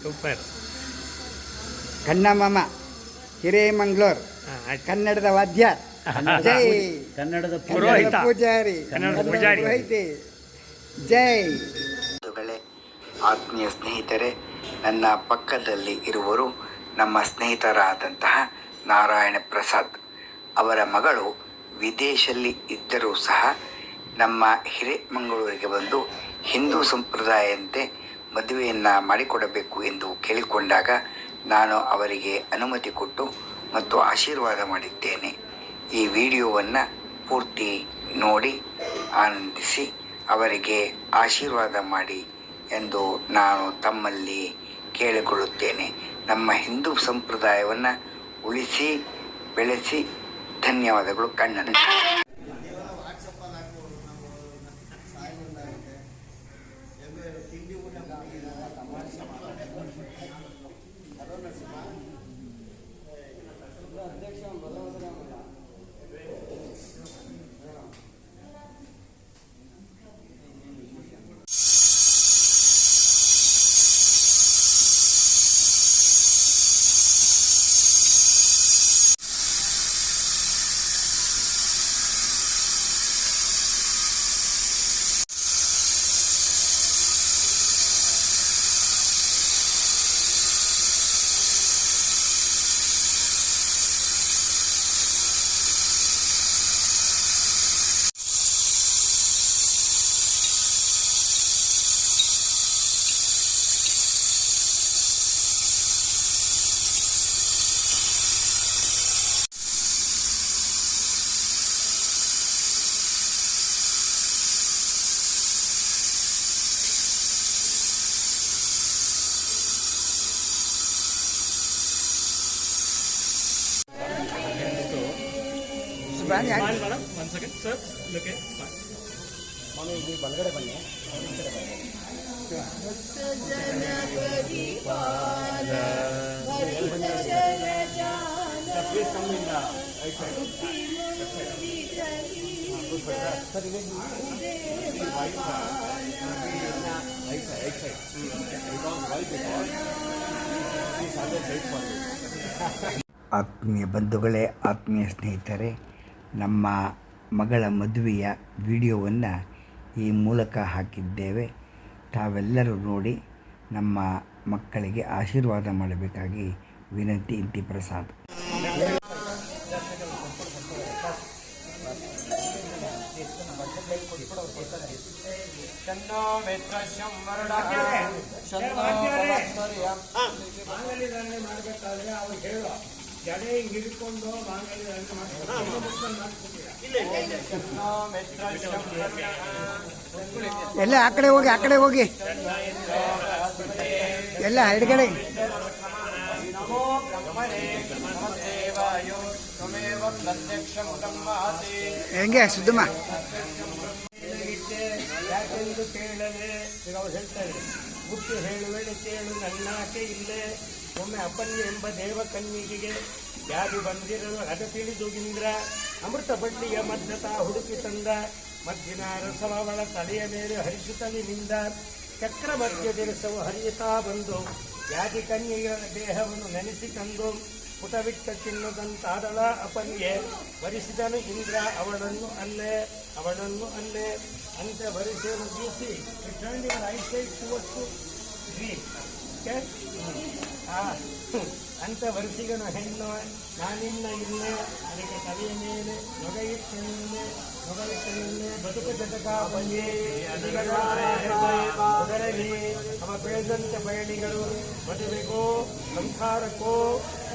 Super. ಕನ್ನಮಾಮ ಹಿರೇಮಂಗ್ಳೂರ್ ಕನ್ನಡದ ವಾದ್ಯ, ಜೈ ಕನ್ನಡದ ಪೂಜಾರಿ, ಪುರೋಹಿತೆ, ಜೈ. ಆತ್ಮೀಯ ಸ್ನೇಹಿತರೆ, ನನ್ನ ಪಕ್ಕದಲ್ಲಿ ಇರುವರು ನಮ್ಮ ಸ್ನೇಹಿತರಾದಂತಹ ನಾರಾಯಣ ಪ್ರಸಾದ್. ಅವರ ಮಗಳು ವಿದೇಶದಲ್ಲಿ ಇದ್ದರೂ ಸಹ ನಮ್ಮ ಹಿರೇಮಂಗಳೂರಿಗೆ ಬಂದು ಹಿಂದೂ ಸಂಪ್ರದಾಯದಂತೆ ಮದುವೆಯನ್ನು ಮಾಡಿಕೊಡಬೇಕು ಎಂದು ಕೇಳಿಕೊಂಡಾಗ ನಾನು ಅವರಿಗೆ ಅನುಮತಿ ಕೊಟ್ಟು ಮತ್ತು ಆಶೀರ್ವಾದ ಮಾಡಿದ್ದೇನೆ. ಈ ವಿಡಿಯೋವನ್ನು ಪೂರ್ತಿ ನೋಡಿ ಆನಂದಿಸಿ ಅವರಿಗೆ ಆಶೀರ್ವಾದ ಮಾಡಿ ಎಂದು ನಾನು ತಮ್ಮಲ್ಲಿ ಕೇಳಿಕೊಳ್ಳುತ್ತೇನೆ. ನಮ್ಮ ಹಿಂದೂ ಸಂಪ್ರದಾಯವನ್ನು ಉಳಿಸಿ ಬೆಳೆಸಿ. ಧನ್ಯವಾದಗಳು. Kannan. One second, sir. Look at ಬಲಗಡೆ ಬನ್ನಿ. ಆತ್ಮೀಯ ಬಂಧುಗಳೇ, ಆತ್ಮೀಯ ಸ್ನೇಹಿತರೆ, ನಮ್ಮ ಮಗಳ ಮದುವೆಯ ವಿಡಿಯೋವನ್ನು ಈ ಮೂಲಕ ಹಾಕಿದ್ದೇವೆ. ತಾವೆಲ್ಲರೂ ನೋಡಿ ನಮ್ಮ ಮಕ್ಕಳಿಗೆ ಆಶೀರ್ವಾದ ಮಾಡಬೇಕಾಗಿ ವಿನಂತಿ. ಇಂತಿ ಪ್ರಸಾದ್. ಜಡೆ ಹಿಡ್ಕೊಂಡು ಎಲ್ಲ ಆ ಕಡೆ ಹೋಗಿ, ಆ ಕಡೆ ಹೋಗಿ, ಎಲ್ಲ ಎಡಗಡೆ. ಹೆಂಗೆ ಸುದ್ದಮ್ಮ ಯಾಕೆಂದು ಕೇಳಲೆ ಅವ್ರು ಹೇಳ್ತಾರೆ, ಬುದ್ಧಿ ಹೇಳುವೆಳೆ ಕೇಳು ನನ್ನಾಕೆ ಇಲ್ಲೇ. ಒಮ್ಮೆ ಅಪ್ಪನಿಗೆ ಎಂಬ ದೇವ ಕನ್ನಿಗೆಗೆ ವ್ಯಾಧಿ ಬಂದಿರಲು ಅದ ತಿಳಿದುಗಿಂದ್ರ ಅಮೃತ ಬಳ್ಳಿಯ ಮಧ್ಯತ ಹುಡುಕಿ ತಂದ. ಮದ್ದಿನ ರಸವಳ ತಲೆಯ ಮೇಲೆ ಹರಿಸುತ್ತಲಿನಿಂದ ಚಕ್ರ ಮಧ್ಯದಿರಸವು ಹರಿಯುತ್ತಾ ಬಂದು ವ್ಯಾಧಿ ಕನ್ಯೆಯ ದೇಹವನ್ನು ನೆನೆಸಿ ತಂದು ಪುಟವಿಟ್ಟ ತಿನ್ನದಂತಾದಳ ಅಪ್ಪನಿಗೆ ವರಿಸಿದನು ಇಂದ್ರ. ಅವಳನ್ನು ಅಲ್ಲೇ ಅಂತ ವರಿಸಿ ಮುಗಿಸಿ ಅಂತ ವರಿಸಿಗನು ಹೆಣ್ಣು ನಾನಿನ್ನ ಇಲ್ಲೇ ಅದಕ್ಕೆ ತಲೆಯ ಮೇಲೆ ನೊಗಯಿಟ್ಟೆ ಬದುಕು ಜಟಕ ಬಂದೆ ಅದರಲ್ಲಿ ಅವ ಬೆಳೆದಂತ ಬಯಲಿಗಳು ಮದುವೆಗೋ ಸಂಸಾರಕ್ಕೋ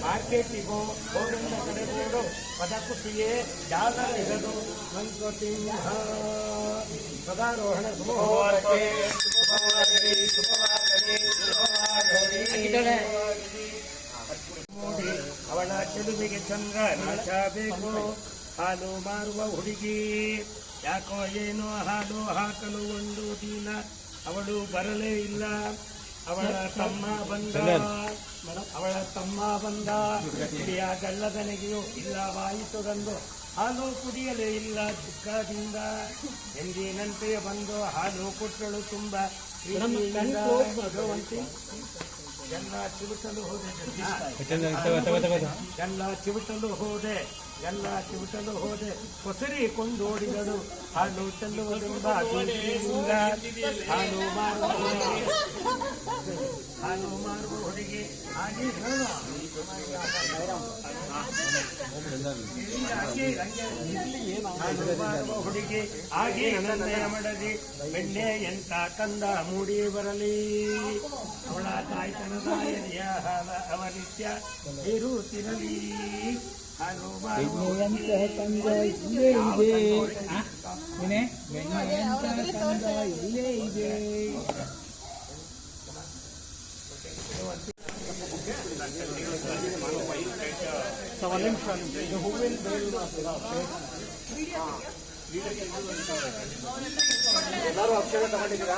ಮಾರ್ಕೆಟಿಗೋ ಹೋಗಂತ ಕಡೆಗೋಡು ಪದಕುಸಿಯೇ ಜಾಲ ಇರದು ಮಂತ್ವಸಿಂಹ ಪದಾರೋಹಣ ಮೂಡಿ ಅವಳ ಚೆಲುವಿಗೆ ಚಂದ್ರ ನಾಚಬೇಕು. ಹಾಲು ಮಾರುವ ಹುಡುಗಿ ಯಾಕೋ ಏನೋ ಹಾಲು ಹಾಕಲು ಒಂದು ದಿನ ಅವಳು ಬರಲೇ ಇಲ್ಲ. ಅವಳ ತಮ್ಮ ಬಂದ ಹಿಡಿಯ ಗಳ್ಳದ ನೆಗೆಯೂ ಇಲ್ಲವಾಯಿತು ಗಂದು ಹಾಲು ಕುಡಿಯಲೇ ಇಲ್ಲ ದುಃಖದಿಂದ. ಎಂದಿನಂತೆಯೇ ಬಂದು ಹಾಲು ಕೊಟ್ಟಳು ತುಂಬ ಎಲ್ಲ ಚಿವುಟಲು ಹೋದೆ ಎಲ್ಲ ಚಿವುಟಲು ಹೋದೆ ಕೊಸರಿ ಕೊಂಡೋಡಿದಳು ಹಾಲು ಚೆಲ್ಲುವುದೆಂಬ ಹಾಲು ಮಾರುವ ಹುಡುಗಿ ಹಾಗೆ ಹೇಳು ಹುಡುಗಿ ಹಾಗೆ ನನ್ನಯ ಮಡದಿ ಬೆಣ್ಣೆ ಎಂತ ಕಂದ ಮೂಡಿ ಬರಲಿ ಅವಳ ತಾಯ್ತನದ ಎದೆಯ ಹಾಲ ಅವನಿತ್ಯ ಇರುತ್ತಿರಲಿ ಹಾಲು ಎಲ್ಲರೂ ಅಕ್ಷರ ತಗೊಂಡಿದ್ದೀರಾ?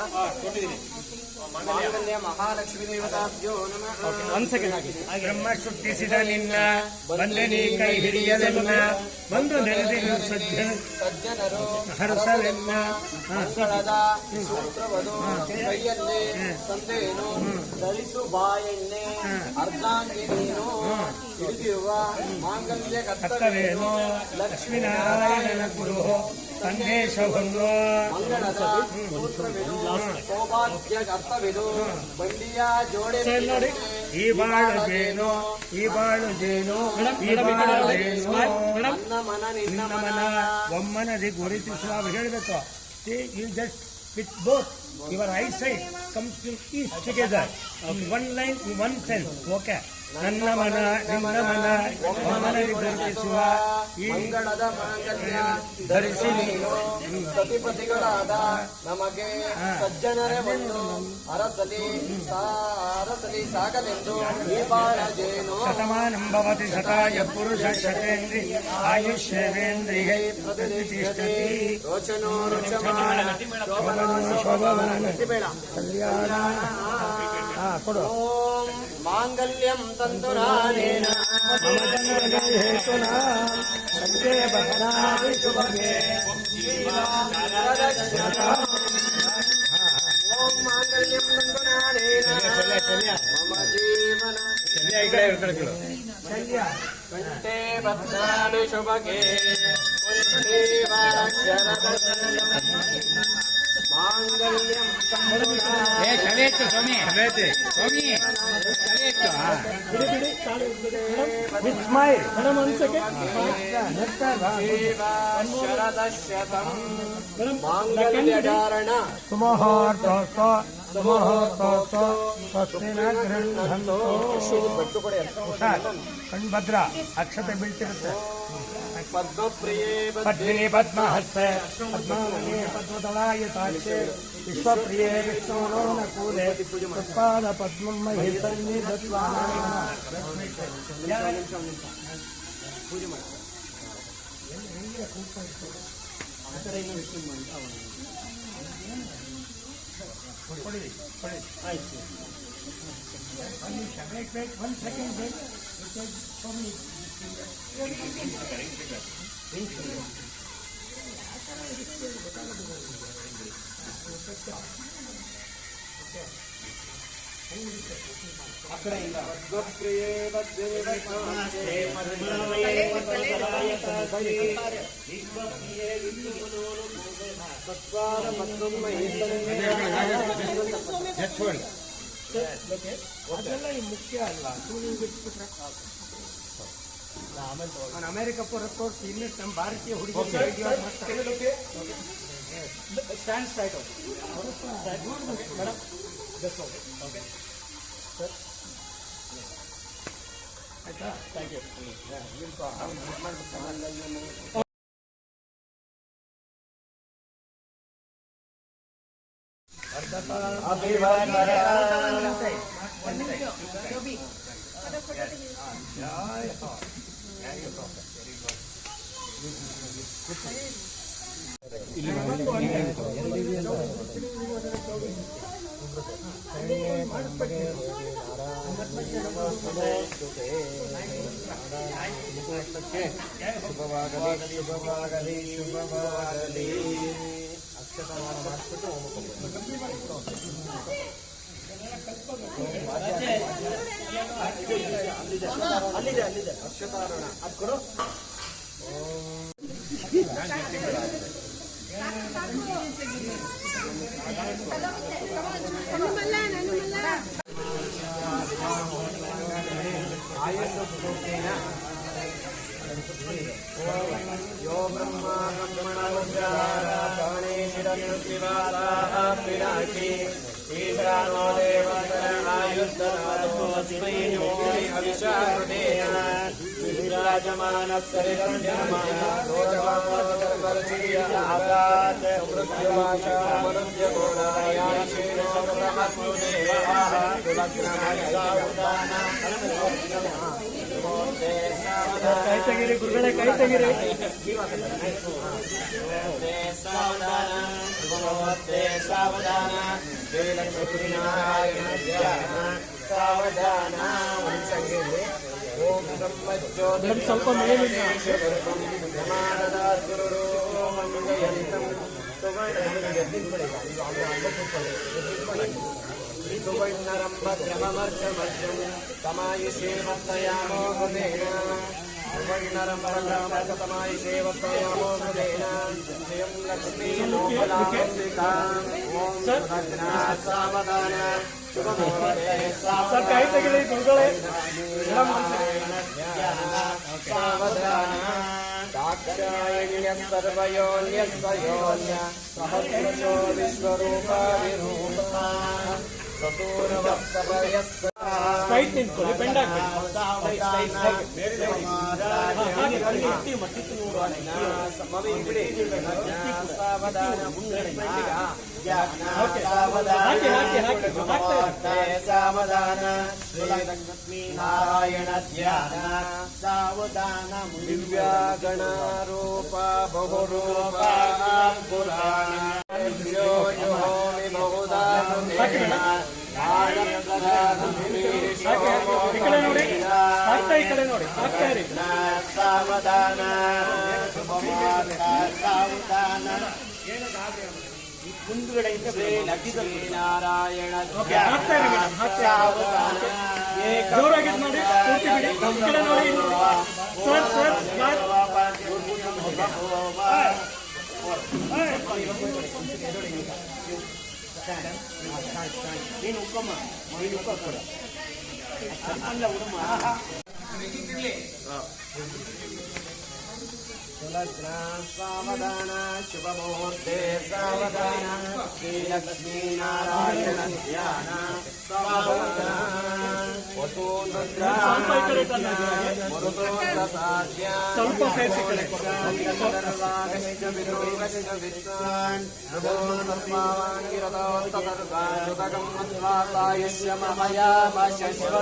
ಮಾಂಗಲ್ಯ ಮಹಾಲಕ್ಷ್ಮೀ ದೇವತಾಭ್ಯೋ ನಮಃ. ಬ್ರಹ್ಮ ಸೃಷ್ಟಿಸಿದ ನಿನ್ನ ಬಂದನಿ ಕೈ ಹಿಡಿಯಲೆಲ್ಲ ಬಂದು ನೆರೆದಿರು ಸಜ್ಜನರು ಹರಸಲೆಲ್ಲ ಮಂಗಳದ ಸೂತ್ರವದು ಕೈಯಲ್ಲೇ ತಂದೇನು ಧರಿಸು ಬಾಯೆಣ್ಣೆ ಅರ್ಧಾಂಗಿ ನೀನು ಹಿಡಿದಿರುವ ಮಾಂಗಲ್ಯ ಕರ್ತವೇನು ಲಕ್ಷ್ಮೀನಾರಾಯಣನ ಗುರು ಸಂದೇಶವನ್ನು ಮಂಗಳದ ಸೂತ್ರವಿದು ಸೌಭಾಗ್ಯ ಅರ್ಥವಿದು ಬಂಡಿಯ ಜೋಡೆ ಈ ಬಾಳು ಜೇನು ಈ ಬಾಳು ಜೇನು ಈ ಬಾಳು ಜೇನು ನನ್ನ ಮನ ನಿನ್ನ ಮನ ಒಮ್ಮನದಿ ಗುರುತಿಸುವ ಹೇಳಬೇಕು you just with both your eyesight comes to is together in one line in one sense okay ನನ್ನ ಮನ ನಿನ್ನ ಮನ ಒಮ್ಮನದಿ ಗುರುತಿಸುವ ಈ ಮಂಗಳದ ಮಾಂಗಲ್ಯ ಧರಿಸಿ ನೀನು ಸತಿಪತಿಗಳಾದ ನಮಗೆ ಸಜ್ಜನರೇ ಒಂದು ಅರಸಲಿ ಸಾಗಲೆಂದು ಈ ಬಾಳ ಜೇನು ಶತಮಾನಂ ಭವತಿ ಶತಾಯ ಪುರುಷ ಶತೇಂದ್ರಿ ಆಯುಷ್ಯವೇಂದ್ರಿಯೈ ಪ್ರತಿಷ್ಠತಿ ರೋಚನೋ ರುಚಮಾನ ಶೋಭಮಾನ ಬೇಡ ಕಲ್ಯಾಣ ಕೊಡು ಓಂ ಮಾಂಗಲ್ಯಂ ತಂತು ನಾನೇನ ಓಂ ಮಾಂಗಲ್ಯಂ ತಂತು ನಾನೇನ ಮಮ ಜೀವನ ಕಂಠೆ ಭದ್ರಾಣಿ ಶುಭಗೆ ಮಾಂಗಲ್ಯಂ ತಂತು ಮಾಂಗಲ್ಯಧಾರಣ ಕಣ್ಭದ್ರ ಅಕ್ಷತೆ ಬೀಳ್ತಿರುತ್ತೆ ಪದ್ಮಪ್ರಿಯೇ ಪದ್ಮಿನಿ ಪದ್ಮಹಸ್ತೆ ಪದ್ಮಾವನೇ ಪದ್ಮದಳಾಯ ಸಾಕ್ಷೆ ವಿಶ್ವಪ್ರಿಯೇ ವಿಷ್ಣುನೋ ನ ಕೂಲೆ ಪುಷ್ಪಾದ ಪದ್ಮಂ ಮಹಿ ಸನ್ನಿಧತ್ವಾ ಪೂಜೆ ಮಾಡಿ ಕೊಡಿರಿ ಕೊಡಿ ಆಯ್ತು ಒಂದು ನಿಮಿಷ ವೇಟ್ 1 ಸೆಕೆಂಡ್ ವೇಟ್ ಅದೆಲ್ಲ ಮುಖ್ಯ ಅಲ್ಲ ಬಿಟ್ಬಿಟ್ರೆ ನಾನು ಅಮೆರಿಕ ಪುರ ತೋರಿಸಿ ಇನ್ನಿಟ್ಟು ನಮ್ಮ ಭಾರತೀಯ ಹುಡುಗಿ stand straight madam just okay sir ಆಯ್ತಾ ಥ್ಯಾಂಕ್ ಯು ಶುಭವಾಗಲಿ ಶುಭವಾಗಲಿ ಶುಭವಾಗಲಿ ಅಕ್ಷತಾನ ಮಾಡಿಸ್ಬಿಟ್ಟು ಹೋಗ್ಬೇಕು. ಅಲ್ಲಿದೆ ಅಕ್ಷತಾರೋಣ ಅದು ಕೊಡು. यो ब्रह्मा ब्रह्मणोद्गाराणेशिरन्निवासापिनाशि ईशानो देवशरणायुष्टनादोऽस्मै योगि अविशाकृतेन विराजमानस्सरिरञ्जमानोदवामोदर्वर्षीयागात् मृत्युवाचामनुज्यगोरायाशेनो ब्रह्मत्युदेवाः तुलग्नमयसावधान ಕೈ ತೆಗಿರಿ ಗುರುಗಳೇ, ಕೈ ತೆಗಿರಿ. ಸಾವಧಾನ ಸಾವಧಾನ ಶ್ರೀಲಕ್ಷ್ಮೀನಾರಾಯಣ ಧ್ಯಾನ ಸಾವಧಾನ. ಓಂ ಬ್ರಹ್ಮಜ್ಯೋತಿ ಸ್ವಲ್ಪ ಮೇಲೆ ಸುವರ್ಣರಂ ಭದ್ರಮರ್ಷಮರ್ಷಂ ತಮಾಯುಷೇವತ್ತಯಾಮೋ ಹೃದೇನ ಸುವರ್ಣರಂ ಭದ್ರಮರ್ಷತಮಾಯುಷೇವತ್ತಯಾಮೋ ಹೃದೇನ ಶ್ರಿಯಂ ಲಕ್ಷ್ಮೀ ಲೋಕಲಾಂಬಿಕಾ ಓಂ ಭದ್ರಾ ಸಾವಧಾನ ಶುಭಮೋಹನೆ ಸರ್ ಕೈ ತೆಗಿರಿ ಗುರುಗಳೇ. ಸಾವಧಾನ दाक्षायण्य सर्वयोन्य स्वयोन्य सहस्रशो विश्वरूप विरूपा ससूरवत्सवयस्स ಸ್ಟ್ರೈಟ್ ನಿಂತ್ಕೊಳ್ಳಿ, ಬೆಂಡ್ ಆಗ್ಬೇಡಿ. ಸಾವಧಾನ ಶ್ರೀಲಕ್ಷ್ಮೀನಾರಾಯಣ ಧ್ಯಾನ ಸಾವಧಾನ ದಿವ್ಯಾಗಣಾರೂಪ ಬಹುರೂಪ ಪುರಾಣ ಬಹುಧಾ ಈ ಕಡೆ ನೋಡಿ, ಆಗ್ತಾ ಈ ಕಡೆ ನೋಡಿ, ಆಗ್ತಾ ಇರಿ. ಸಾವಧಾನ ಸಾವಧಾನ ಮುಂದುಗಡೆಯಿಂದ ಲಕ್ಷ್ಮೀನಾರಾಯಣ ಆಗ್ತಾ ಇರಿ ಮೇಡಮ್, ಆಗ್ತಾ ಇರಿ. ಜೋರಾಗಿದ್ದು ನೋಡಿ, ಪೂರ್ತಿ ಬಿಡಿ. ಈ ಕಡೆ ನೋಡಿ ಸರ್, ಸರ್ ನೀನು ಉಕ್ಕಮ್ಮ, ನೀನು ಉಕ್ಕ ಕೊಡ ಅಲ್ಲ ಉಡುಮ ಸಾವಧಾನ ಶುಭಮುಹೂರ್ತೆ ಸಾವಧಾನ ಶ್ರೀಲಕ್ಷ್ಮೀನಾರಾಯಣ ಧ್ಯಾನ ಸಾವಧಾನ ಸ್ವಲ್ಪ ಸೇರಿಸಿ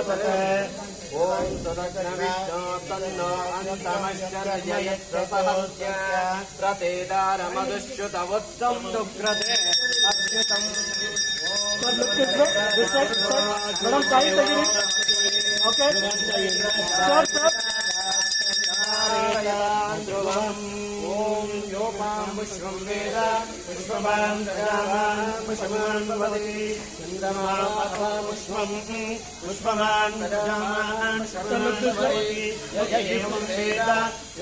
ಕಡೆ ಓಂ ಸದಗ್ನವಿಷ್ಣು ತನ್ನೋ ಅಂತಮಶ್ಚರಯತ್ರ ಸಹಸ್ಯ ಪ್ರತೇದಾರಮದುಶ್ರುತವತ್ಸಂ ದುಗ್ರತೆ ಅಚ್ಯುತಂ ಮೇಡಮ್ ಕೈ ತೆಗಿರಿ. ಓಕೆ ಸರ್, ಸರ್ ಓಂ ಯೋಪಾಂ ವಿಶ್ವಂ ವೇದ ವಿಶ್ವಮಾನ್ ದಯಾಮಾನ್ ವಿಶ್ವಮಾನ್ ಭವತಿ ಚಂದಮಾನ್ ವಿಶ್ವಂ ವಿಶ್ವಮಾನ್ ದಯಾಮಾನ್ ವಿಶ್ವಮಾನ್ ಭವತಿ ಯಯೇವಂ ವೇದ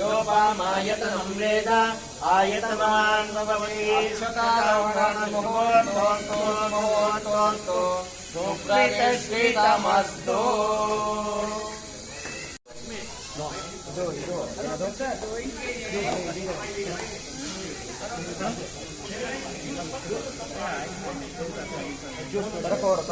ಯೋಪಾಮಾಯತನಂ ವೇದ ಆಯತಮಾನ್ ಭವತಿ ಶತಾವರಣ ಮುಹೂರ್ತೋಸ್ತೋ ಮುಹೂರ್ತೋಸ್ತೋ ಸುಪ್ರೀತಶ್ರೀತಮಸ್ತೋ. ತರಕೋಡು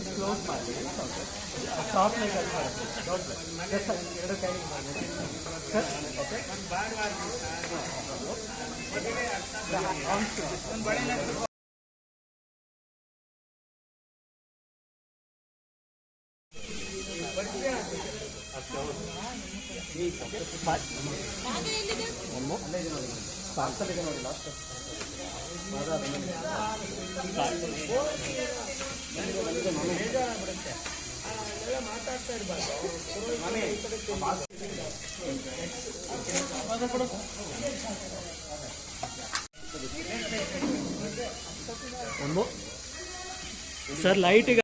ಕ್ಲೋಸ್ ಮಾಡಿ ಸಾಫ್ಟ್ ಲೈಟ್ ಎರಡು ಕೈ ಸರ್. ಪಾರ್ಸಲ್ ಇದೆ ನೋಡಿ ಲಾಸ್ಟ್ ಬೇಜಾರಾಗ್ಬಿಡುತ್ತೆ. ಅದೆಲ್ಲ ಮಾತಾಡ್ತಾ ಇರಬಾರ್ದು. ಸರ್ ಲೈಟಿಗೆ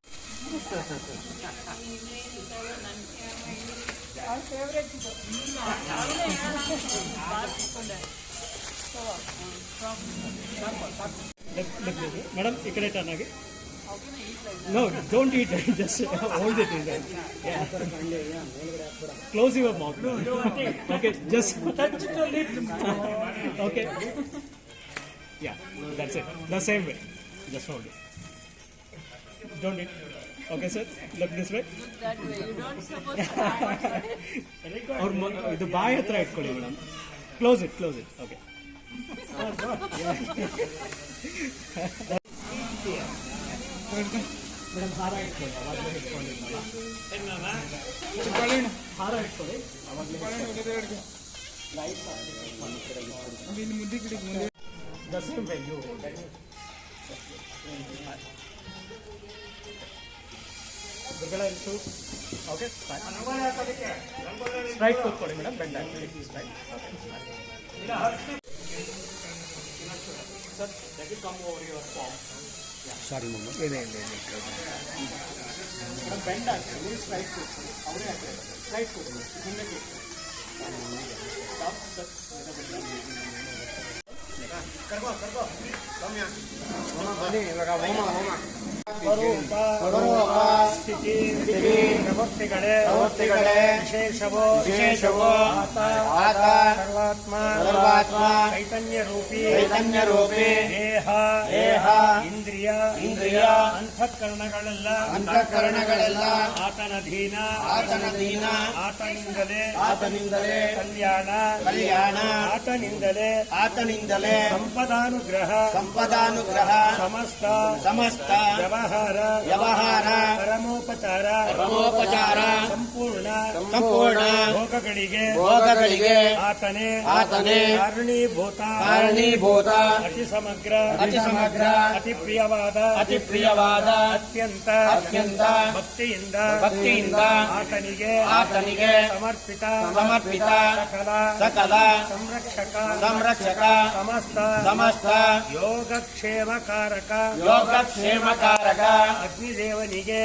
ಮೇಡಮ್ ಈ ಕಡೆ ಟರ್ನ್ ಆಗಿ. No, don't eat it. Just hold it in there. Yeah. Close your mouth. Okay, just touch the lid. Okay. Yeah, that's it. The same way. Just hold it. Don't eat. Okay, sir. Look this way. Look that way. You don't supposed to have. Or the ಬಾಯಿ ಹತ್ರ ಇಟ್ಕೊಳ್ಳಿ madam. Close it. Okay. Madam ಹಾರ ಇಟ್ಕೊಳ್ಳಿ, ಅವಾಗಲೇ ಇಟ್ಕೊಂಡಿದ್ದಲ್ಲ. ಹಾರ ಇಟ್ಕೊಳ್ಳಿ, ಅವಾಗಲೇ the same way you okay. Straight ಕೂತ್ಕೊಳ್ಳಿ ಮೇಡಮ್, ಬೆಂಡ್ ಹಾಕಿ straight. Sir let it come over your form. Sorry ಮಮ್ಮ. ಇದೆ ಮೇಡಮ್ ಬೆಂಡ್ ಹಾಕಿ, ನೀವು ಸ್ಟ್ರೈಟ್ ಕೂತ್ಕೊಳ್ಳಿ, ಅವರೇ ಹಾಕಿ ಸ್ಟ್ರೈಟ್ ಕೂತ್ಕೊಳ್ಳಿ, ಮುಂದೆ ಬನ್ನಿ ಇವಾಗ ಹೋಮ ಸ್ಥಿತಿ ಪ್ರವೃತ್ತಿಗಳೇ ವಿಶೇಷವೋ ಆತ ಸರ್ವಾತ್ಮ ಚೈತನ್ಯ ರೂಪಿ ದೇಹ ಇಂದ್ರಿಯ ಅಂತಃಕರಣಗಳೆಲ್ಲ ಆತನಧೀನ ಆತನಿಂದಲೇ ಕಲ್ಯಾಣ ಆತನಿಂದಲೇ ಸಂಪದಾನುಗ್ರಹ ಸಮಸ್ತ ವ್ಯವಹಾರ ಪರಮೋಪಚಾರ ಸಂಪೂರ್ಣ ಭೋಗಗಳಿಗೆ ಆತನೇ ಕಾರಣೀಭೂತ ಅತಿ ಸಮಗ್ರ ಅತಿ ಪ್ರಿಯವಾದ ಅತ್ಯಂತ ಭಕ್ತಿಯಿಂದ ಆತನಿಗೆ ಸಮರ್ಪಿತ ಸಕಲ ಸಂರಕ್ಷಕ ಸಮಸ್ತ ಯೋಗಕ್ಷೇಮಕಾರಕ ಅಗ್ನಿದೇವನಿಗೆ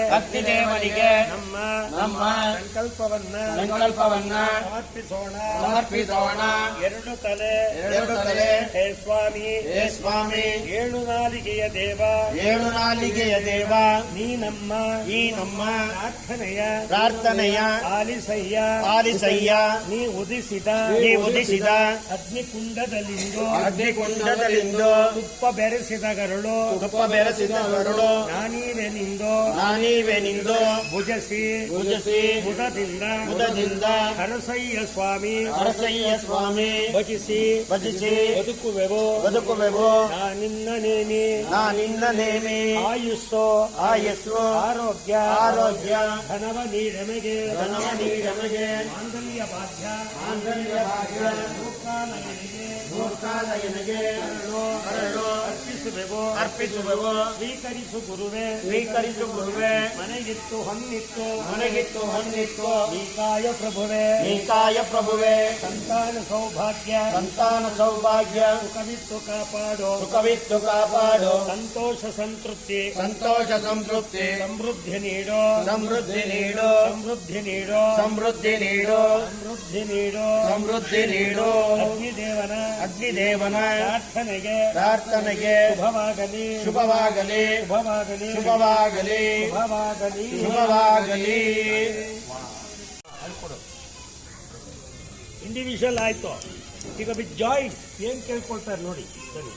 ನಮ್ಮ ಸಂಕಲ್ಪವನ್ನ ಸಮರ್ಪಿಸೋಣ. ಎರಡು ತಲೆ ಹೇ ಸ್ವಾಮಿ ಏಳು ನಾಲಿಗೆಯ ದೇವ ನೀ ನಮ್ಮ ಪ್ರಾರ್ಥನೆಯ ಆಲಿಸಯ್ಯ. ನೀ ಉದಿಸಿದ ಅಗ್ನಿಕುಂಡದಲ್ಲಿಂದು ತುಪ್ಪ ಬೆರೆಸಿದ ಗರುಳು ನಾನೀವೆನಿಂದು ಭುಜಸಿ ಮುದದಿಂದ ಹರಸಯ್ಯ ಸ್ವಾಮಿ ಭಜಿಸಿ ಬದುಕುವೆವು ನಿನ್ನ ನೇಮಿ ಆಯುಸ್ಸು ಆರೋಗ್ಯ ಧನವ ನೀಡಮೆಗೆ ಮಾಂಗಲ್ಯ ಭಾಗ್ಯ ಮೂರ್ಖಾಲಯನಿಗೆ ಅರ್ಪಿಸುವೆವು. ಸ್ವೀಕರಿಸು ಗುರುವೆ ಮನೆಗಿತ್ತು ಹೊನ್ನಿತ್ತು ನೀಕಾಯ ಪ್ರಭುವೆ ಸಂತಾನ ಸೌಭಾಗ್ಯ ಸುಖವಿತ್ತು ಕಾಪಾಡು ಸಂತೋಷ ಸಂತೃಪ್ತಿ ಸಮೃದ್ಧಿ ನೀಡೋ ಅಗ್ನಿದೇವನ ಪ್ರಾರ್ಥನೆಗೆ ಶುಭವಾಗಲಿ. ಇಂಡಿವಿಜುವಲ್ ಆಯ್ತು. ಈಗ ವಿತ್ ಜಾಯಿಂಟ್ ಏನ್ ಕೇಳ್ಕೊಳ್ತಾರೆ ನೋಡಿ. ಸರಿ,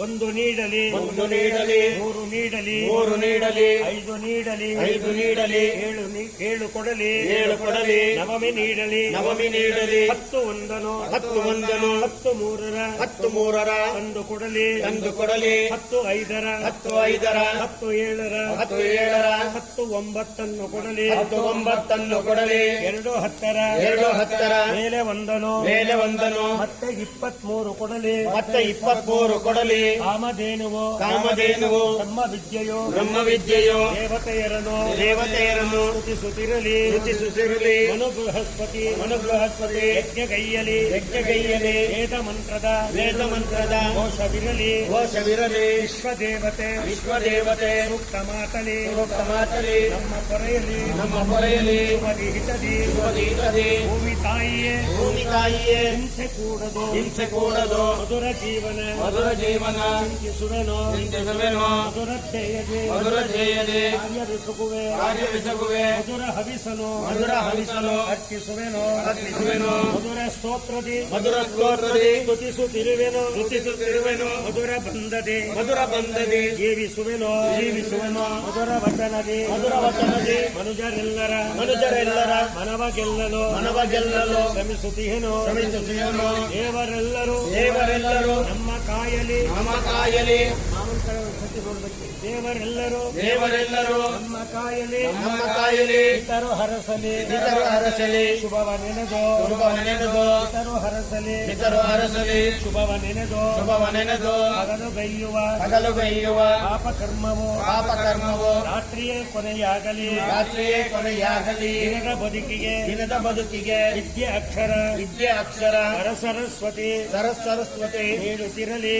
ಒಂದು ನೀಡಲಿ ಮೂರು ನೀಡಲಿ ಐದು ನೀಡಲಿ ಏಳು ಕೊಡಲಿ ನವಮಿ ನೀಡಲಿ 10 ಒಂದನು 10 ಮೂರರ ತಂದು ಕೊಡಲಿ 10 ಐದರ 10 ಏಳರ 10 ಒಂಬತ್ತನ್ನು ಕೊಡಲಿ 2 10ರ ಮೇಲೆ ಒಂದನು ಮತ್ತೆ 23 ಕೊಡಲಿ ಕಾಮಧೇನುವು ಬ್ರಹ್ಮವಿದ್ಯೆಯು ದೇವತೆಯರನ್ನು ಸ್ತುತಿಸುತ್ತಿರಲಿ ಮನುಬೃಹಸ್ಪತಿ ಯಜ್ಞಗೈಯಲಿ ವೇದ ಮಂತ್ರದ ಘೋಷವಿರಲಿ ವಿಶ್ವದೇವತೆ ಸೂಕ್ತ ಮಾತಲಿ ನಮ್ಮ ಪೊರೆಯಲಿ ಶುಭದೀಹಿತದಿ ಭೂಮಿ ತಾಯಿಯೇ ಹಿಂಸೆ ಕೂಡದು ಮಧುರ ಜೀವನ ಚಿಂತಿಸುವೆನೋ ಮಧುರ ಧ್ಯೇಯದೆ ಕಾರ್ಯವಿಸುವೆ ಮಧುರ ಹವಿಸಲು ಅರ್ಪಿಸುವೆನೋ ಮಧುರ ಸ್ತೋತ್ರದಿ ಸ್ತುತಿಸುತ್ತಿರುವೆನು ಮಧುರ ಬಂದದೆ ಜೀವಿಸುವೆನೋ ಮಧುರ ವಚನದಿ ಮನುಜರೆಲ್ಲರ ಮನವ ಗೆಲ್ಲಲು ಶ್ರಮಿಸುತ್ತಿಹೇನೋ ದೇವರೆಲ್ಲರೂ ನಮ್ಮ ಕಾಯಲಿ ದೇವರೆಲ್ಲರೂ ನಮ್ಮ ಕಾಯಲಿ ಇತರು ಹರಸಲಿ ಶುಭವ ನೆನೆದೋ ಇತರು ಹರಸಲಿ ಶುಭವ ನೆನೆದೋ ಹಗಲು ಗೈಯುವ ಪಾಪಕರ್ಮವು ರಾತ್ರಿಯೇ ಕೊನೆಯಾಗಲಿ ದಿನದ ಬದುಕಿಗೆ ವಿದ್ಯೆ ಅಕ್ಷರ ಸರಸ್ವತಿ ನೀಡುತ್ತಿರಲಿ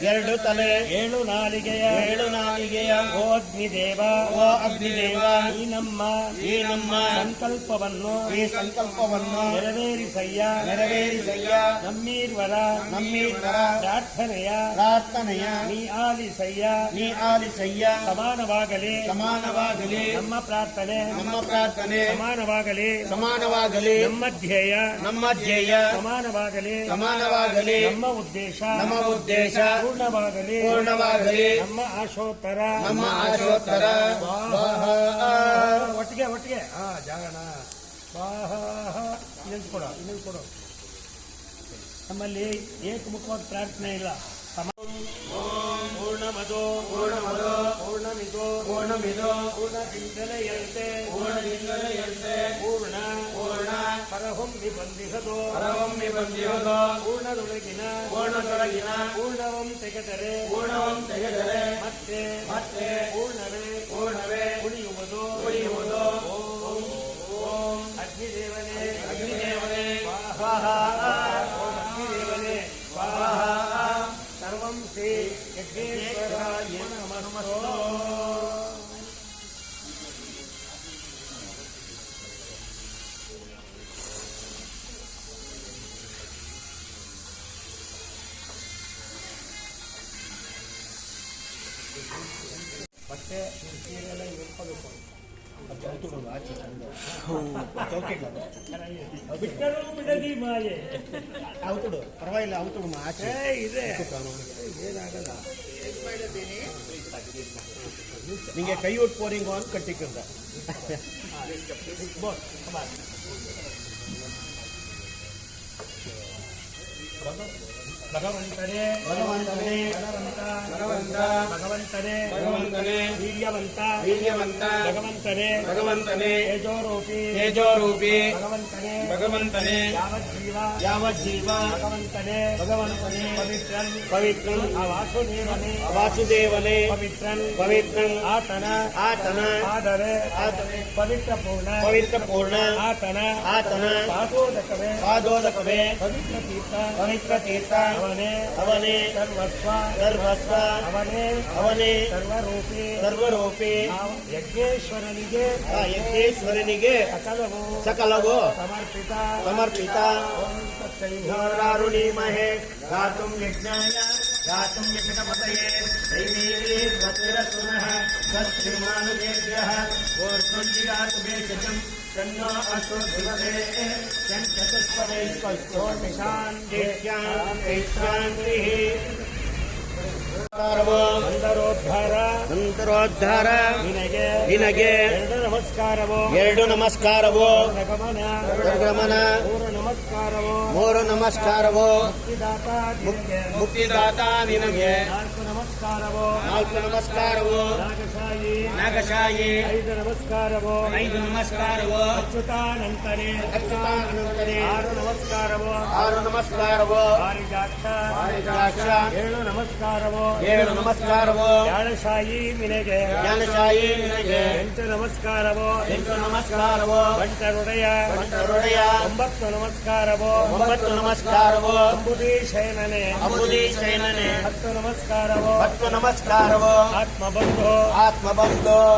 ಎರಡು ತಲೆ ಏಳು ನಾಲಿಗೆಯ ಓ ಅಗ್ನಿದೇವ ಈ ನಮ್ಮ ಸಂಕಲ್ಪವನ್ನು ನೆರವೇರಿಸಯ್ಯ ನಮ್ಮೀರ್ವರ ಪ್ರಾರ್ಥನೆಯ ನೀ ಆಲಿಸಯ್ಯ ಸಮಾನವಾಗಲಿ ನಮ್ಮ ಪ್ರಾರ್ಥನೆ ಸಮಾನವಾಗಲಿ ನಮ್ಮ ಧ್ಯೇಯ ಸಮಾನವಾಗಲಿ ನಮ್ಮ ಉದ್ದೇಶ ಪೂರ್ಣವಾಗಲಿ ನಮ್ಮ ಆಶೋತ್ತರ ಒಟ್ಟಿಗೆ ಜಾಗಣ ನಿಲ್ಸ್ಕೊಡು ನಮ್ಮಲ್ಲಿ ಏಕಮುಖವಾದ ಪ್ರಾರ್ಥನೆ ಇಲ್ಲ. ಪೂರ್ಣಮದೋ ಪೂರ್ಣಮಿದೋ ಪೂರ್ಣದಿಂದಲೇ ಪೂರ್ಣ ಪರಹಂ ನಿಬಂಧಿಸದೋ ಪೂರ್ಣದೊಳಗಿನ ಪೂರ್ಣವಂ ತೆಗೆದರೆ ಮತ್ತೆ ಪೂರ್ಣವೇ ಉಳಿಯುವುದು ಓಂ ಅಗ್ನಿದೇವನೇ ಸ್ವಾಹಾ ಅಗ್ನಿದೇವನೇ ಸ್ವಾಹಾ ಸರ್ವಂ ಶ್ರೀ ಯಜ್ಞೇಶ್ವರಾಯ ನಮಃ. ಮತ್ತೆ ಸೀರೆಲ್ಲ ಇಟ್ಕೋಬೇಕು ಬಿಡದಿ ಮಾಯೆ ಪರವಾಗಿಲ್ಲ ಆಚೆ ಇದೆ ಏನಾಗಲ್ಲ. ನಿಂಗೆ ಕೈ ಒಟ್ಟು ಪೋರಿಂಗು ಅಂತ ಕಟ್ಟಿಕ್ಕಂದ ಭಗವಂತನೇ ವೀರ್ಯವಂತ ಭಗವಂತನೇ ತೇಜೋರೂಪಿ ಭಗವಂತನೇ ಯಾವಜ್ಜೀವ ಭಗವಂತನೇ ಪವಿತ್ರನ್ ವಾಸುದೇವನೇ ಪವಿತ್ರನ್ ಆತನ ಆದರೆ ಪವಿತ್ರ ಪೂರ್ಣ ಆತನ ಪಾದೋದಕವೇ ಪವಿತ್ರ ತೀರ್ಥ ಅವನೇ ಸರ್ವಸ್ವ ಅವನೇ ಸರ್ವರೂಪಿ ಯಜ್ಞೇಶ್ವರನಿಗೆ ಸಕಲವು ಸಮರ್ಪಿತ ರುಣೀಮಹೇ ಗಾತುಂ ಯಜ್ಞಾಯ ಗಾತುಂ ಯಜ್ಞಪತಯೇ ದೈವೀರ್ವತಿರಸುನಃ ಸತ್ಶ್ರೀಮಾನುಜೇಭ್ಯಃ ಓರ್ಧ್ವಂಜಿಗಾತು ಬೇಷಜಂ ತನ್ನೋ ಅಸ್ತು ದಿವಸೇ ಚತುಷ್ಪದೇ ಶಾಂತಿಃ ಅಂತರೋದ್ಧಾರ ನಿನಗೆ ಎರಡು ನಮಸ್ಕಾರವೋ ಗಮನ ಮೂರು ನಮಸ್ಕಾರವೋ ಮುಕ್ತಿದಾತ ನಿನಗೆ ನಮಸ್ಕಾರವೋ 4 ನಮಸ್ಕಾರವೋ ನಾಗಶಾಯಿ ನಾಗಶಾಯಿ 5 ನಮಸ್ಕಾರವೋ 5 ನಮಸ್ಕಾರವೋ ಅಚ್ಯುತಾನಂತನೇ 6 ನಮಸ್ಕಾರವೋ 6 ನಮಸ್ಕಾರವೋ ಪಾರಿಜಾಕ್ಷ 7 ನಮಸ್ಕಾರವೋ 7 ನಮಸ್ಕಾರವೋ ಜ್ಞಾನಶಾಯಿ ನಿನಗೆ 8 ನಮಸ್ಕಾರವೋ 8 ನಮಸ್ಕಾರವೋ ಬಂಟರೊಡೆಯ 9 ನಮಸ್ಕಾರವೋ 9 ನಮಸ್ಕಾರವೋ ಅಂಬುದೀಶಯನನೇ 10 ನಮಸ್ಕಾರವೋ 10 ನಮಸ್ಕಾರವೋ ಆತ್ಮಬಂಧು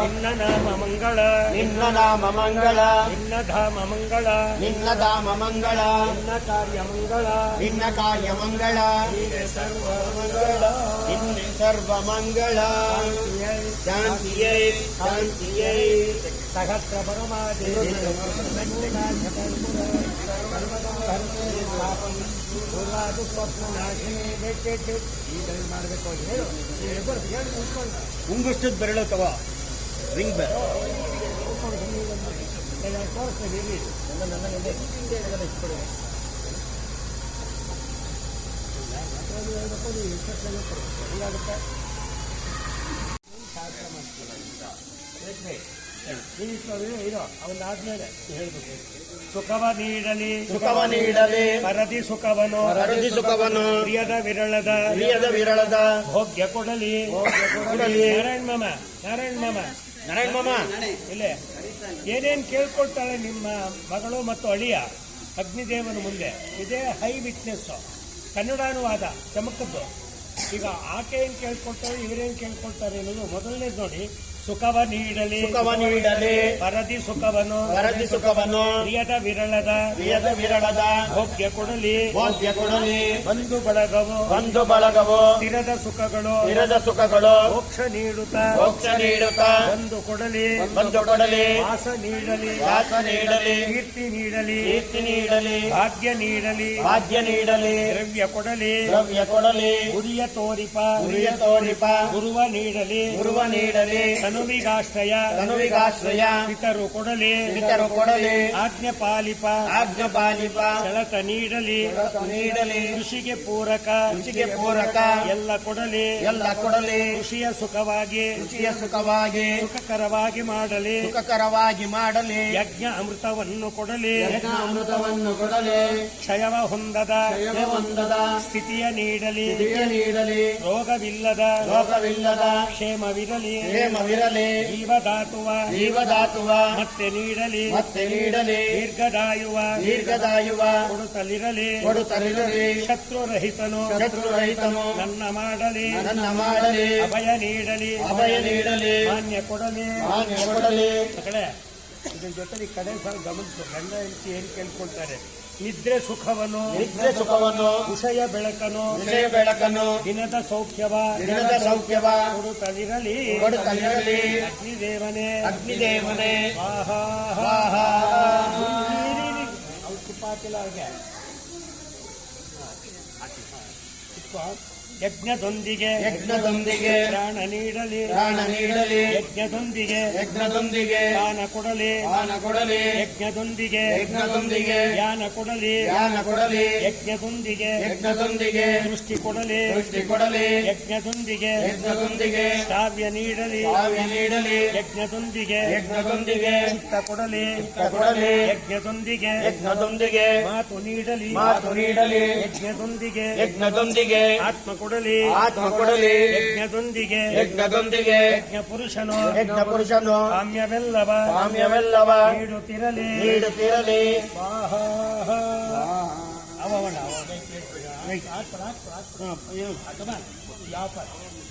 ನಿನ್ನ ನಾಮ ಮಂಗಳ ನಿನ್ನ ನಾಮ ಮಂಗಳ ನಿನ್ನ ಧಾಮ ಮಂಗಳ ನಿನ್ನ ಧಾಮ ಮಂಗಳ ನಿನ್ನ ಕಾರ್ಯ ಮಂಗಳ ನಿನ್ನ ಕಾರ್ಯ ಮಂಗಳ ನೀನೆ ಸರ್ವ ಮಂಗಳ ನಿನ್ನ ಸರ್ವ ಮಂಗಳ ಶಾಂತಿಯೇ ಶಾಂತಿಯೇ ಸಹಸ್ರ ಪರಮಾದೇವಿ ಪೂರ್ವಾದು ಸ್ವಪ್ನ ನಾಶಿನಿ ಈಗ ಮಾಡಬೇಕು ಅಂತ ಹೇಳು ಮುಂಗುಷ್ಟದ ಬೆರಳು ತಗೋ ರಿಂಗ್ ಬೆಲ್ ತೋರಿಸ್ತೇನೆ ಇಲ್ಲಿ ಇರೋ ಅವನಾದ್ಮೇಲೆ ಹೇಳ್ಬೇಕು ಸುಖವ ನೀಡಲಿ ಪರದಿ ಸುಖವನು ಪ್ರಿಯದ ವಿರಳದ ಭೋಗ್ಯ ಕೊಡಲಿ ನಾರಾಯಣ ಮಾಮ ಇಲ್ಲೇ ಏನೇನ್ ಕೇಳ್ಕೊಳ್ತಾಳೆ ನಿಮ್ಮ ಮಗಳು ಮತ್ತು ಅಳಿಯ ಅಗ್ನಿದೇವನ ಮುಂದೆ ಇದೇ ಹೈ ವಿಟ್ನೆಸ್ ಕನ್ನಡ ಅನುವಾದ ಚಮಕದ್ದು. ಈಗ ಆಕೆ ಏನ್ ಕೇಳ್ಕೊಳ್ತಾರೆ ಇವರೇನ್ ಕೇಳ್ಕೊಳ್ತಾರೆ ಅನ್ನೋದು ಮೊದಲನೇದು ನೋಡಿ. ಸುಖವ ನೀಡಲಿ ಪರದಿ ಸುಖವನು ಪ್ರಿಯದ ವಿರಳದ ಭೋಗ್ಯ ಕೊಡಲಿ ಬಂಧು ಬಳಗವು ಸ್ಥಿರದ ಸುಖಗಳು ಮೋಕ್ಷ ನೀಡುತ್ತಾ ಬಂದು ಕೊಡಲಿ ವಾಸ ನೀಡಲಿ ಕೀರ್ತಿ ನೀಡಲಿ ಭಾಗ್ಯ ನೀಡಲಿ ದ್ರವ್ಯ ಕೊಡಲಿ ಗುರಿಯ ತೋರಿಪ ಗುರುವ ನೀಡಲಿ ತನುವಿಗಾಶ್ರಯ ಪಿತರು ಕೊಡಲಿ ಆಜ್ಞೆ ಪಾಲಿಪ ಸೆಳೆತ ನೀಡಲಿ ಕೃಷಿಗೆ ಪೂರಕ ಎಲ್ಲ ಕೊಡಲಿ ಕೃಷಿಯ ಸುಖವಾಗಿ ಸುಖಕರವಾಗಿ ಮಾಡಲಿ ಯಜ್ಞ ಅಮೃತವನ್ನು ಕೊಡಲಿ ಕ್ಷಯವ ಹೊಂದದ ಸ್ಥಿತಿಯ ನೀಡಲಿ ರೋಗವಿಲ್ಲದ ಕ್ಷೇಮವಿರಲಿ ಜೀವದಾತುವ ಮತ್ತೆ ನೀಡಲಿ ದೀರ್ಘದಾಯುವ ಕೊಡುತ್ತಲಿರಲಿ ಶತ್ರುರಹಿತನು ನನ್ನ ಮಾಡಲಿ ಅಭಯ ನೀಡಲಿ ಮಾನ್ಯ ಕೊಡಲಿ ಕಡೆ ಇದ್ರ ಜೊತೆ ಕಡೆ ಸಲ ಗಮನಿಸು. ಗಂಡ ಹೆಂಡತಿ ಏನ್ ಕೇಳ್ಕೊಳ್ತಾರೆ? ನಿದ್ರೆ ಸುಖವನು ವಿಷಯ ಬೆಳಕನು ದಿನದ ಸೌಖ್ಯವ ಕೊಡುತ್ತಲಿರಲಿ ಅಗ್ನಿದೇವನೇ ಅವ್ರು ತುಪ್ಪಾಕಿಲ್ಲ ಅವ್ರಿಗೆ ಯಜ್ಞದೊಂದಿಗೆ ಪ್ರಾಣ ನೀಡಲಿ ಯಜ್ಞದೊಂದಿಗೆ ದಾನ ಕೊಡಲಿ ಯಜ್ಞದೊಂದಿಗೆ ಜ್ಞಾನ ಕೊಡಲಿ ಯಜ್ಞದೊಂದಿಗೆ ದೃಷ್ಟಿ ಕೊಡಲಿ ಯಜ್ಞದೊಂದಿಗೆ ಶ್ರಾವ್ಯ ನೀಡಲಿ ಯಜ್ಞದೊಂದಿಗೆ ಚಿತ್ತ ಕೊಡಲಿ ಯಜ್ಞದೊಂದಿಗೆ ಮಾತು ನೀಡಲಿ ಯಜ್ಞದೊಂದಿಗೆ ಆತ್ಮ ಕೊಡಲಿ ಯಜ್ಞದೊಂದಿಗೆ ಯಜ್ಞ ಪುರುಷನು ಕಾಮ್ಯವೆಲ್ಲವ ನೀಡುತ್ತಿರಲಿ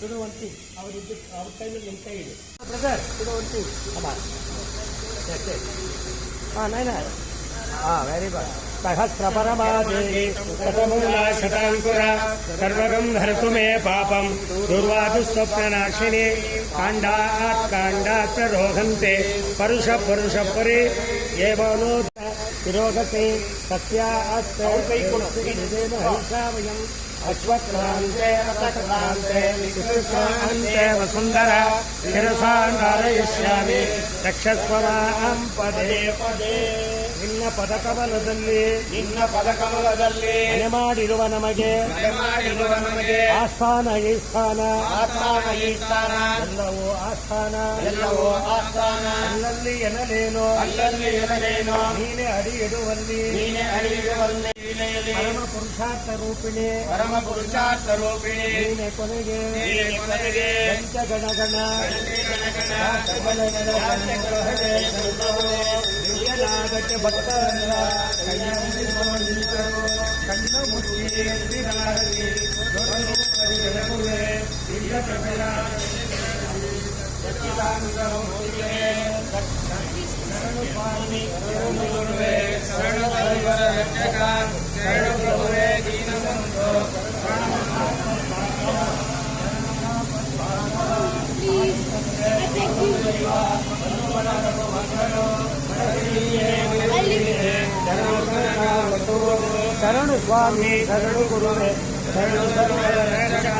ಇಡುವಂತಿ ಅವ್ರ ಕೈಯಲ್ಲಿ ನಿಮ್ಮ ಕೈ ಇದೆ ಬ್ರದರ್ ಇಡುವಂತಿ ವೆರಿ ಗುಡ್ ಸಹಸ್ರ ಪರಮಾದೇವಿ ಶತಮೂಲಾ ಶತಾಂಕುರ ಸರ್ವಗಂ ಧರ್ತು ಮೇ ಪಾಪಂ ದುರ್ವಾದು ಸ್ವಪ್ನನಾಶಿನಿ ಕಾಂಡಾತ್ ರೋಹಂತೆ ಪರುಷ ಪರಿ ಏವನೋ ತಿರೋಗತೆ ಸತ್ಯಾಸ್ತೆ ಹಂಸಾವಯಂ ಅಶ್ವಕ್ರಾಂತೆ ವಸುಂಧರ ಶಿರಸಾ ನಾರಯಿಷ್ಯಾಮಿ ರಕ್ಷಸ್ವ ಮಾಂ ಪದೇ ನಿನ್ನ ಪದಕಮಲದಲ್ಲಿ ಮನೆ ಮಾಡಿರುವ ನಮಗೆ ಆಸ್ಥಾನ ಈ ಸ್ಥಾನ ಎಲ್ಲವೂ ಆಸ್ಥಾನ ಅಲ್ಲಲ್ಲಿ ಎನಲೇನೋ ನೀನೆ ಅಡಿ ಇಡುವಲ್ಲಿ ಪರಮ ಪುರುಷಾರ್ಥ ರೂಪಿಣಿ ನೀನೆ ಕೊನೆಗೆ ಪಂಚಗಣಗಣ ದಿವ್ಯನಾಗಕ್ಕೆ ಭಕ್ತರಲ್ಲ ಕಣ್ಣ ಮುಚ್ಚಿ ಎದ್ದಿರಾಗಲಿ ಶರಣು ಸ್ವಾಮಿ ಶರಣು ಗುರುವೇ ಶರಣು ಸರ್ವರ ರಕ್ಷಕ.